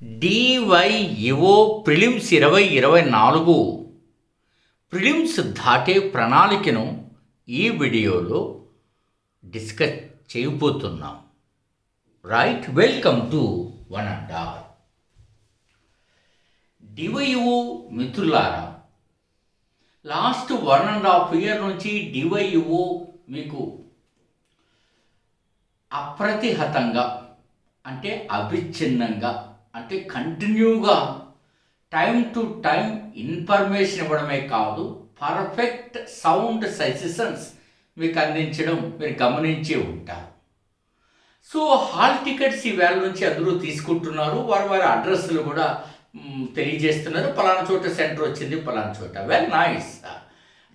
డివైఇఓ prelims 2024 prelims దాటే ప్రణాళికను ఈ వీడియోలో డిస్కస్ చేయబోతున్నాం. Right, welcome to one and all. DYEO మిత్రులారా, లాస్ట్ 1.5 ఇయర్ నుంచి డివైఇఓ మీకు అప్రతిహతంగా అంటే అవిచ్ఛిన్నంగా అంటే కంటిన్యూగా టైం టు టైం ఇన్ఫర్మేషన్ ఇవ్వడమే కాదు, పర్ఫెక్ట్ సౌండ్ సజెషన్స్ మీకు అందించడం మీరు గమనించే ఉంటారు. సో హాల్ టికెట్స్ ఈ వేళ నుంచి అందరూ తీసుకుంటున్నారు. వారి అడ్రస్లు కూడా తెలియజేస్తున్నారు. పలానా చోట సెంటర్ వచ్చింది, పలానా చోట. Well nice,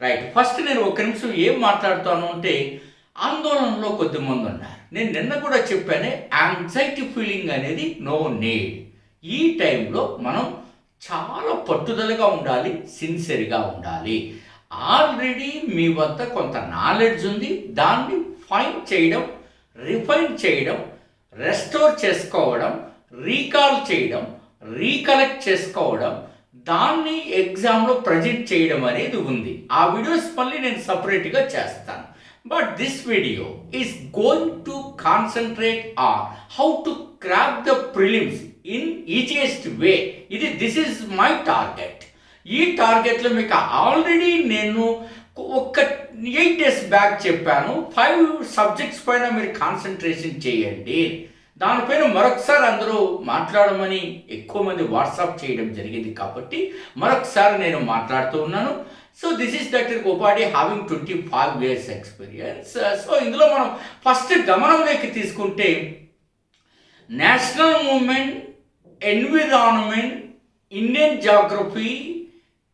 right. ఫస్ట్ నేను ఒక నిమిషం ఏం మాట్లాడుతాను అంటే, ఆందోళనలో కొద్దిమంది ఉన్నారు. నేను నిన్న కూడా చెప్పాను, యాంగ్జైటీ ఫీలింగ్ అనేది నో నీడ్. ఈ టైంలో మనం చాలా పట్టుదలగా ఉండాలి, సిన్సియర్గా ఉండాలి. ఆల్రెడీ మీ వద్ద కొంత నాలెడ్జ్ ఉంది, దాన్ని ఫైన్ చేయడం, రిఫైన్ చేయడం, రెస్టోర్ చేసుకోవడం, రీకాల్ చేయడం, రీకలెక్ట్ చేసుకోవడం, దాన్ని ఎగ్జామ్లో ప్రజెంట్ చేయడం అనేది ఉంది. ఆ వీడియోస్ మళ్ళీ నేను సపరేట్గా చేస్తాను. But this video is going to concentrate on how to crack the prelims in easiest way. This is my target. ఈ టార్గెట్లో మీకు ఆల్రెడీ నేను ఒక 8 days బ్యాక్ చెప్పాను, 5 సబ్జెక్ట్స్ పైన మీరు కాన్సన్ట్రేషన్ చేయండి. దానిపైన మరొకసారి అందరూ మాట్లాడమని ఎక్కువ మంది వాట్సాప్ చేయడం జరిగింది కాబట్టి మరొకసారి నేను మాట్లాడుతూ ఉన్నాను. So this is doctor Gopadi, having 25 years experience. So ఇందులో మనం ఫస్ట్ గమనంలోకి తీసుకుంటే, national movement, environment, Indian geography,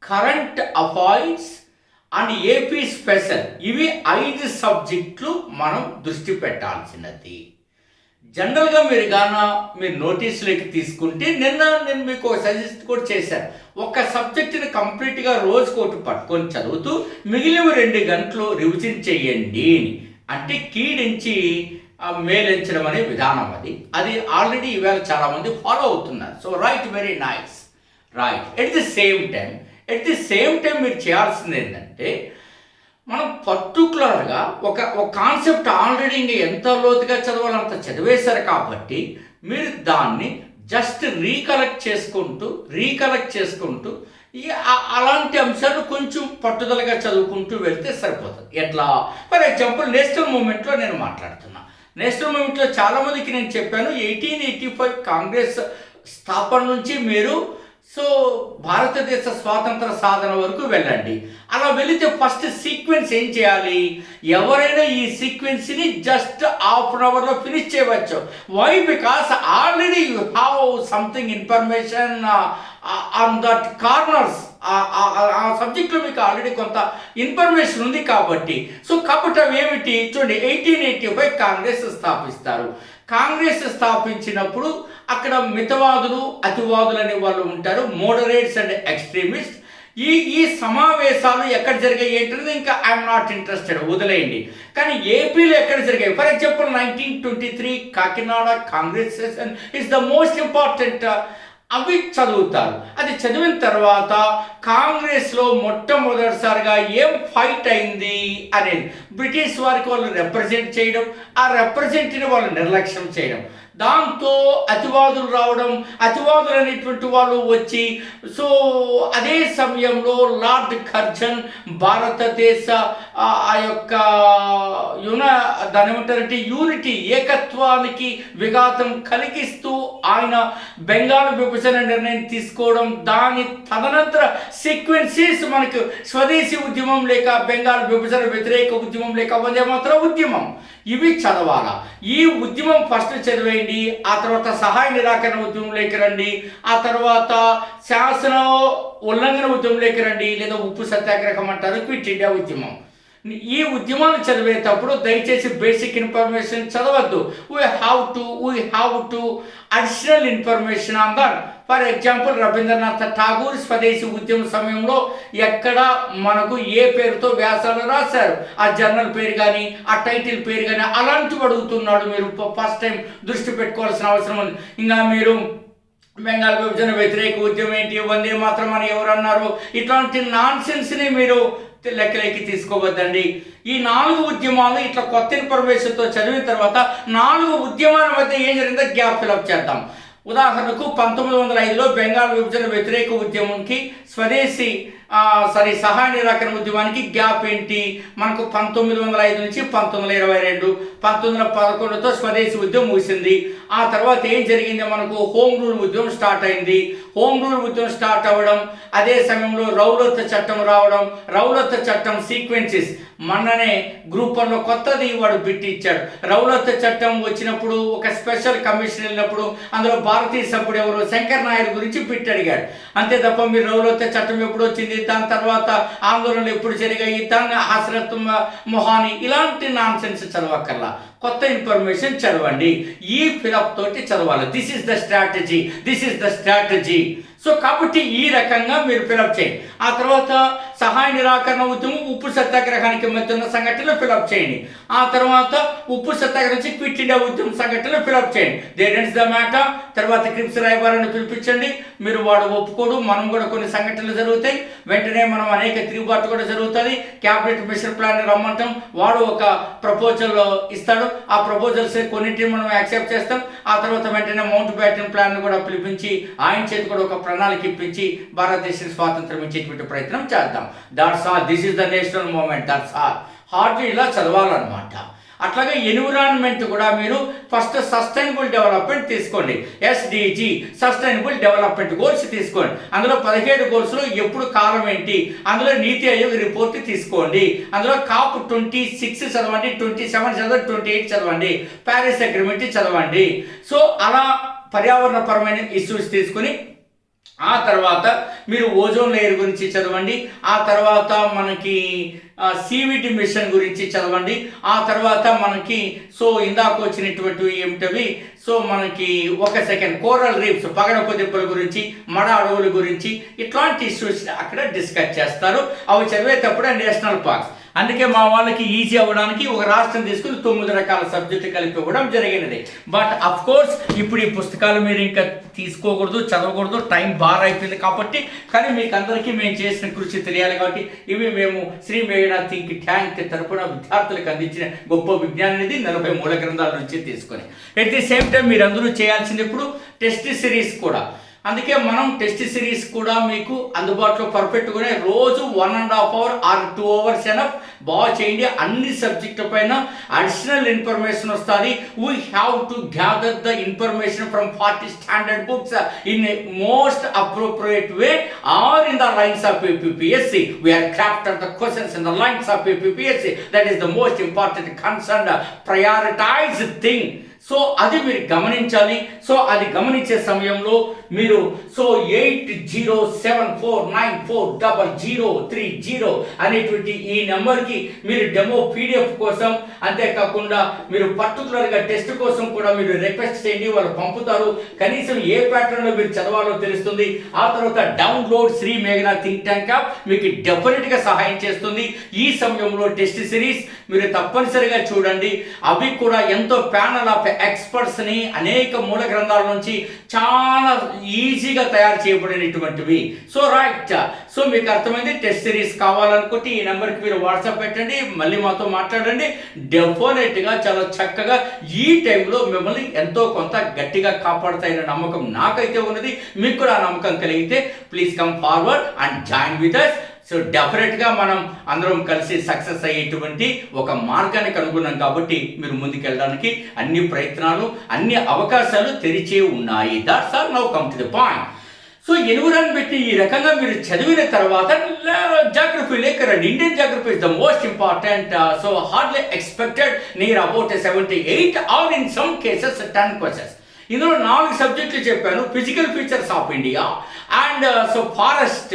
current affairs and AP special, ఇవి 5 సబ్జెక్టులు మనం దృష్టి పెట్టాల్సినది. జనరల్గా మీరు నోటీసులోకి తీసుకుంటే, నేను మీకు సజెస్ట్ కూడా చేశాను, ఒక సబ్జెక్టుని కంప్లీట్గా రోజుకోటి పట్టుకొని చదువుతూ మిగిలిన 2 గంటలు రివిజన్ చేయండి. అంటే కీడించి మేలించడం అనే విధానం అది ఆల్రెడీ ఈవేళ చాలామంది ఫాలో అవుతున్నారు. So right, very nice, right. At the same time మీరు చేయాల్సింది ఏంటంటే, మనం పర్టికులర్గా ఒక కాన్సెప్ట్ ఆల్రెడీ ఇంకా ఎంత లోతుగా చదవాలంత చదివేశారు కాబట్టి మీరు దాన్ని జస్ట్ రీకలెక్ట్ చేసుకుంటూ అలాంటి అంశాలు కొంచెం పట్టుదలగా చదువుకుంటూ వెళ్తే సరిపోతుంది. ఎట్లా? ఫర్ ఎగ్జాంపుల్ నేషనల్ మూవ్మెంట్లో నేను మాట్లాడుతున్నా. నేషనల్ మూవ్మెంట్లో చాలామందికి నేను చెప్పాను, 1885 కాంగ్రెస్ స్థాపన నుంచి మీరు భారతదేశ స్వాతంత్ర సాధన వరకు వెళ్ళండి. అలా వెళితే ఫస్ట్ సీక్వెన్స్ ఏం చేయాలి? ఎవరైనా ఈ సీక్వెన్స్ని జస్ట్ ½ an hourలో ఫినిష్ చేయవచ్చు. Why? Because already you have something information on that corners. ఆ సబ్జెక్ట్లో మీకు ఆల్రెడీ కొంత ఇన్ఫర్మేషన్ ఉంది కాబట్టి. కాబట్టి అవి ఏమిటి చూడండి. 1885 కాంగ్రెస్ స్థాపిస్తారు. కాంగ్రెస్ స్థాపించినప్పుడు అక్కడ మితవాదులు, అతివాదులు అనే వాళ్ళు ఉంటారు, మోడరేట్స్ అండ్ ఎక్స్ట్రీమిస్ట్. ఈ సమావేశాలు ఎక్కడ జరిగాయి ఏంటనేది ఇంకా ఐఎమ్ నాట్ ఇంట్రెస్టెడ్, వదిలేయండి. కానీ ఏపీలో ఎక్కడ జరిగాయి? For example 1923 Kakinada Congress session is the most important. అవి చదువుతారు. అది చదివిన తర్వాత కాంగ్రెస్లో మొట్టమొదటిసారిగా ఏం ఫైట్ అయింది అనేది, బ్రిటిష్ వారికి వాళ్ళు రిప్రజెంట్ చేయడం, ఆ రిప్రజెంట్ని వాళ్ళు నిర్లక్ష్యం చేయడం, దాంతో అతివాదులు రావడం, అతివాదులు అనేటువంటి వాళ్ళు వచ్చి అదే సమయంలో లార్డ్ కర్జన్ భారతదేశ ఆ యొక్క దాని ఏమంటారంటే యూనిటీ, ఏకత్వానికి విఘాతం కలిగిస్తూ ఆయన బెంగాల్ విభజన నిర్ణయం తీసుకోవడం, దాని తదనంతర సీక్వెన్సెస్ మనకు స్వదేశీ ఉద్యమం లేక బెంగాల్ విభజన వ్యతిరేక ఉద్యమం లేక వందే మాతరం ఉద్యమం, ఇవి చదవాలా. ఈ ఉద్యమం ఫస్ట్ చదివేయండి. ఆ తర్వాత సహాయ నిరాకరణ ఉద్యమంలోకి రండి. ఆ తర్వాత శాసన ఉల్లంఘన ఉద్యమంలోకి రండి, లేదా ఉప్పు సత్యాగ్రహం అంటారు, క్విట్ ఇండియా ఉద్యమం. ఈ ఉద్యమాలు చదివేటప్పుడు దయచేసి బేసిక్ ఇన్ఫర్మేషన్ చదవద్దు. We have to additional information on that. For example Rabindranath Tagore swadeshi ఉద్యమ సమయంలో ఎక్కడ మనకు ఏ పేరుతో వ్యాసాలు రాశారు, ఆ జర్నల్ పేరు కానీ ఆ టైటిల్ పేరు కానీ అలాంటివి అడుగుతున్నాడు. మీరు ఫస్ట్ టైం దృష్టి పెట్టుకోవాల్సిన అవసరం ఉంది. ఇంకా మీరు బెంగాల్ విభజన వ్యతిరేక ఉద్యమం ఏంటి, వందే మాత్రం అని ఎవరు అన్నారు, ఇట్లాంటి నాన్ సెన్స్ని మీరు లెక్కలెక్కి తీసుకోవద్దండి. ఈ 4 ఉద్యమాలు ఇట్లా కొత్త ఇన్ఫర్మేషన్తో చదివిన తర్వాత 4 ఉద్యమాల మధ్య ఏం జరిగిందో గ్యాప్ ఫిలప్ చేద్దాం. ఉదాహరణకు 1905లో బెంగాల్ విభజన వ్యతిరేక ఉద్యమంకి సహాయ నిరాకరణ ఉద్యమానికి గ్యాప్ ఏంటి, మనకు 1905 నుంచి 1922, 1911తో స్వదేశీ ఉద్యమం ముగిసింది. ఆ తర్వాత ఏం జరిగింది, మనకు హోమ్ రూల్ ఉద్యమం స్టార్ట్ అయింది. హోమ్ రూల్ ఉద్యమం స్టార్ట్ అవ్వడం, అదే సమయంలో రౌలత్ చట్టం రావడం. రౌలత్ చట్టం సీక్వెన్సెస్ మొన్ననే గ్రూప్ 1లో కొత్తది వాడు బిట్ ఇచ్చాడు. రౌలత్ చట్టం వచ్చినప్పుడు ఒక స్పెషల్ కమిషన్ వెళ్ళినప్పుడు అందులో భారతీయ సభ్యుడు ఎవరు, శంకర్ నాయర్ గురించి బిట్ అడిగాడు. అంతే తప్ప మీరు రౌలత్ చట్టం ఎప్పుడు వచ్చింది, దాని తర్వాత ఆందోళనలు ఎప్పుడు జరిగాయి, దాన్ని హసరత్ మొహాని, ఇలాంటి నాన్ సెన్స్ చదవక్కర్లా. కొత్త ఇన్ఫర్మేషన్ చదవండి. ఈ ఫిలప్ తోటి చదవాలి. This is the strategy. So కాబట్టి ఈ రకంగా మీరు ఫిలప్ చేయండి. ఆ తర్వాత సహాయ నిరాకరణ ఉద్యమం, ఉప్పు సత్యాగ్రహానికి మధ్య ఉన్న సంఘటనలు ఫిలప్ చేయండి. ఆ తర్వాత ఉప్పు సత్యాగ్రహం నుంచి క్విట్ ఇండియా ఉద్యమం సంఘటనలు ఫిలప్ చేయండి. There ends the matter. తర్వాత క్రిప్స్ రాయబారాన్ని పిలిపించండి. మీరు వాడు ఒప్పుకోడు, మనం కూడా కొన్ని సంఘటనలు జరుగుతాయి. వెంటనే మనం అనేక తిరుగుబాటు కూడా జరుగుతుంది. క్యాబినెట్ మిషన్ ప్లాన్ రమ్మంటాం, వాడు ఒక ప్రపోజల్ ఇస్తాడు. ఆ ప్రపోజల్స్ కొన్నింటిని మనం యాక్సెప్ట్ చేస్తాం. ఆ తర్వాత వెంటనే మౌంట్ బ్యాటన్ ప్లాన్ కూడా పిలిపించి ఆయన చేతి కూడా ఒక ప్రణాళిక ఇప్పించి భారతదేశానికి స్వాతంత్రం ఇచ్చేటువంటి ప్రయత్నం చేద్దాం. That's all. This is the national movement. That's all. Hardly ఇలా చదవాలన్నమాట. అట్లాగే ఎన్విరాన్మెంట్ కూడా మీరు ఫస్ట్ సస్టైనబుల్ డెవలప్మెంట్ తీసుకోండి. SDG సస్టైనబుల్ డెవలప్మెంట్ గోల్స్ తీసుకోండి. అందులో 17 గోల్స్లో ఎప్పుడు కాలం ఏంటి, అందులో నీతి ఆయోగ్ రిపోర్ట్ తీసుకోండి. అందులో COP 26 చదవండి, 27 చదవండి, 28 చదవండి, ప్యారిస్ అగ్రిమెంట్ చదవండి. సో అలా పర్యావరణపరమైన ఇష్యూస్ తీసుకుని ఆ తర్వాత మీరు ఓజోన్ లేయర్ గురించి చదవండి. ఆ తర్వాత మనకి CVT మిషన్ గురించి చదవండి. ఆ తర్వాత మనకి ఇందాక వచ్చినటువంటి ఏమిటవి మనకి కోరల్ రీఫ్స్, పగడపు దెబ్బల గురించి, మడ అడవుల గురించి, ఇట్లాంటి ఇష్యూస్ అక్కడ డిస్కస్ చేస్తారు. అవి చదివేటప్పుడే నేషనల్ పార్క్స్. అందుకే మా వాళ్ళకి ఈజీ అవ్వడానికి ఒక రాష్ట్రం తీసుకుని 9 రకాల సబ్జెక్టు కలిపి ఇవ్వడం జరిగినది. బట్ అఫ్ కోర్స్ ఇప్పుడు ఈ పుస్తకాలు మీరు ఇంకా తీసుకోకూడదు, చదవకూడదు, టైం బాగా అయిపోయింది కాబట్టి. కానీ మీకు అందరికీ మేము చేసిన కృషి తెలియాలి కాబట్టి ఇవి మేము శ్రీ మేఘనా థింక్ ట్యాంక్ తరపున విద్యార్థులకు అందించిన గొప్ప విజ్ఞానం ఇది 40 మూల గ్రంథాల నుంచి తీసుకొని. ఎట్ ది సేమ్ టైం మీరు అందరూ చేయాల్సింది ఇప్పుడు టెస్ట్ సిరీస్ కూడా. అందుకే మనం టెస్ట్ సిరీస్ కూడా మీకు అందుబాటులో పర్ఫెక్ట్గానే రోజు 1.5 hour ఆర్ 2 hours ఎనఫ్ బాగా చేయండి. అన్ని సబ్జెక్టు పైన అడిషనల్ ఇన్ఫర్మేషన్ వస్తుంది. We have to gather the information from 40 standard books in a most appropriate way or in the lines of APPSC. We are crafted the questions in the lines of APPSC. That is the most important concern, prioritized thing. So అది మీరు గమనించాలి. So అది గమనించే సమయంలో మీరు 8074940030 అనేటువంటి ఈ నెంబర్కి మీరు డెమో PDF కోసం, అంతేకాకుండా మీరు పర్టికులర్గా టెస్ట్ కోసం కూడా మీరు రిక్వెస్ట్ చేయండి. వాళ్ళు పంపుతారు. కనీసం ఏ ప్యాటర్న్లో మీరు చదవాలో తెలుస్తుంది. ఆ తర్వాత డౌన్లోడ్ శ్రీ మేఘనా థింక్ ట్యాంక్ యాప్ మీకు డెఫినెట్గా సహాయం చేస్తుంది. ఈ సమయంలో టెస్ట్ సిరీస్ మీరు తప్పనిసరిగా చూడండి. అవి కూడా ఎంతో ప్యానల్ ఆఫ్ ఎక్స్పర్ట్స్ని అనేక మూల గ్రంథాల నుంచి చాలా ఈజీగా తయారు చేయబడినటువంటివి. సో మీకు అర్థమైంది. టెస్ట్ సిరీస్ కావాలనుకుంటే ఈ నెంబర్కి మీరు వాట్సాప్ పెట్టండి, మళ్ళీ మాతో మాట్లాడండి. డెఫినెట్గా చాలా చక్కగా ఈ టైంలో మిమ్మల్ని ఎంతో కొంత గట్టిగా కాపాడుతాయన్న నమ్మకం నాకైతే ఉన్నది. మీకు కూడా ఆ నమ్మకం కలిగితే please come forward and join with us. So డెఫినెట్గా మనం అందరం కలిసి సక్సెస్ అయ్యేటువంటి ఒక మార్గానికి అనుగుణం కాబట్టి మీరు ముందుకెళ్ళడానికి అన్ని ప్రయత్నాలు, అన్ని అవకాశాలు తెరిచే ఉన్నాయి. That's all. Now come to the point. So environment ఈ రకంగా మీరు చదివిన తర్వాత జాగ్రఫీ లేకరండి. Indian geography is the most important. So hardly expected near about 78 or in some cases 10 questions. ఇందులో 4 సబ్జెక్టులు చెప్పాను. Physical features of India and so forest,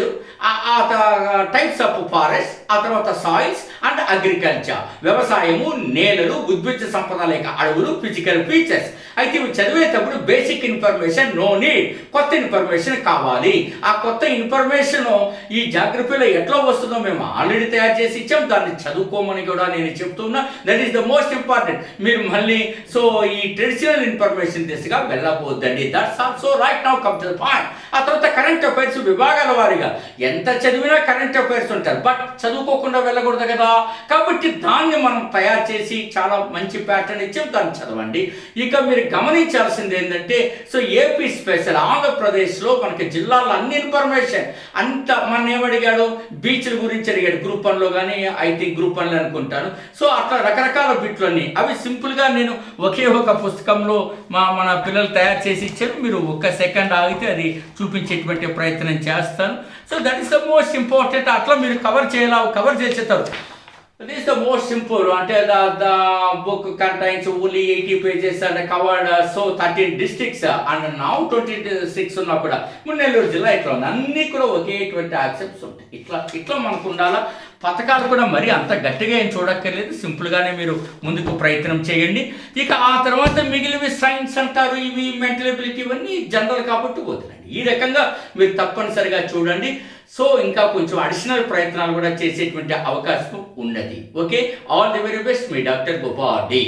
types of forest, ఆ తర్వాత సాయిల్స్ అండ్ అగ్రికల్చర్, వ్యవసాయము, నేలలు, ఉద్భిద సంపద లేక అడవులు, ఫిజికల్ ఫీచర్స్. అయితే ఇవి చదివేటప్పుడు బేసిక్ ఇన్ఫర్మేషన్ నో నీడ్, కొత్త ఇన్ఫర్మేషన్ కావాలి. ఆ కొత్త ఇన్ఫర్మేషన్ ఈ జాగ్రఫీలో ఎట్లా వస్తుందో మేము ఆల్రెడీ తయారు చేసి ఇచ్చాం, దాన్ని చదువుకోమని కూడా నేను చెప్తున్నా. That is the most important. మీరు మళ్ళీ సో ఈ ట్రెడిషనల్ ఇన్ఫర్మేషన్ దిశగా వెళ్ళబోద్దండి. That's also right now come to the point. ఆ తర్వాత కరెంట్ అఫైర్స్ విభాగాల వారీగా ఎంత చదివినా కరెంట్ అఫైర్స్ ఉంటారు, బట్ చదువుకోకుండా వెళ్ళకూడదు కదా. కాబట్టి దాన్ని మనం తయారు చేసి చాలా మంచి ప్యాటర్న్ ఇచ్చాం, దాన్ని చదవండి. ఇక మీరు గమనించాల్సింది ఏంటంటే సో ఏపీ స్పెషల్, ఆంధ్రప్రదేశ్లో మనకి జిల్లాలో అన్ని ఇన్ఫర్మేషన్ అంత మన ఏమడిగాడు, బీచ్ల గురించి అడిగాడు గ్రూప్ 1లో కానీ ఐ థింక్ గ్రూప్ 1లో అనుకుంటాను. సో అట్లా రకరకాల బిట్లు అన్నీ అవి సింపుల్గా నేను ఒకే ఒక పుస్తకంలో మన పిల్లలు తయారు చేసి ఇచ్చారు. మీరు ఒక్క సెకండ్ ఆగితే అది చూపించేటువంటి ప్రయత్నం చేస్తాను. So that is the most important. అట్లా మీరు కవర్ చేసేస్తారు. This is the most simple. Until the book contains only 80 pages and covered 13 districts and now 26 ఉన్నా కూడా నెల్లూరు జిల్లా ఇట్లా ఉంది. అన్నీ కూడా ఒకేటువంటి యాక్సెప్ట్స్ ఉంటాయి. ఇట్లా మనకు ఉండాలా. పథకాలు కూడా మరి అంత గట్టిగా ఏం చూడక్కర్లేదు, సింపుల్గానే మీరు ముందుకు ప్రయత్నం చేయండి. ఇక ఆ తర్వాత మిగిలివి సైన్స్ అంటారు, ఇవి మెంటల్ ఎబిలిటీ, ఇవన్నీ జనరల్ కాబట్టి వదిలేండి. ఈ రకంగా మీరు తప్పనిసరిగా చూడండి. సో ఇంకా కొంచెం అడిషనల్ ప్రయత్నాలు కూడా చేసేటువంటి అవకాశం ఉన్నది. Okay, all the very best. మీ డాక్టర్ గోపాల్ డి.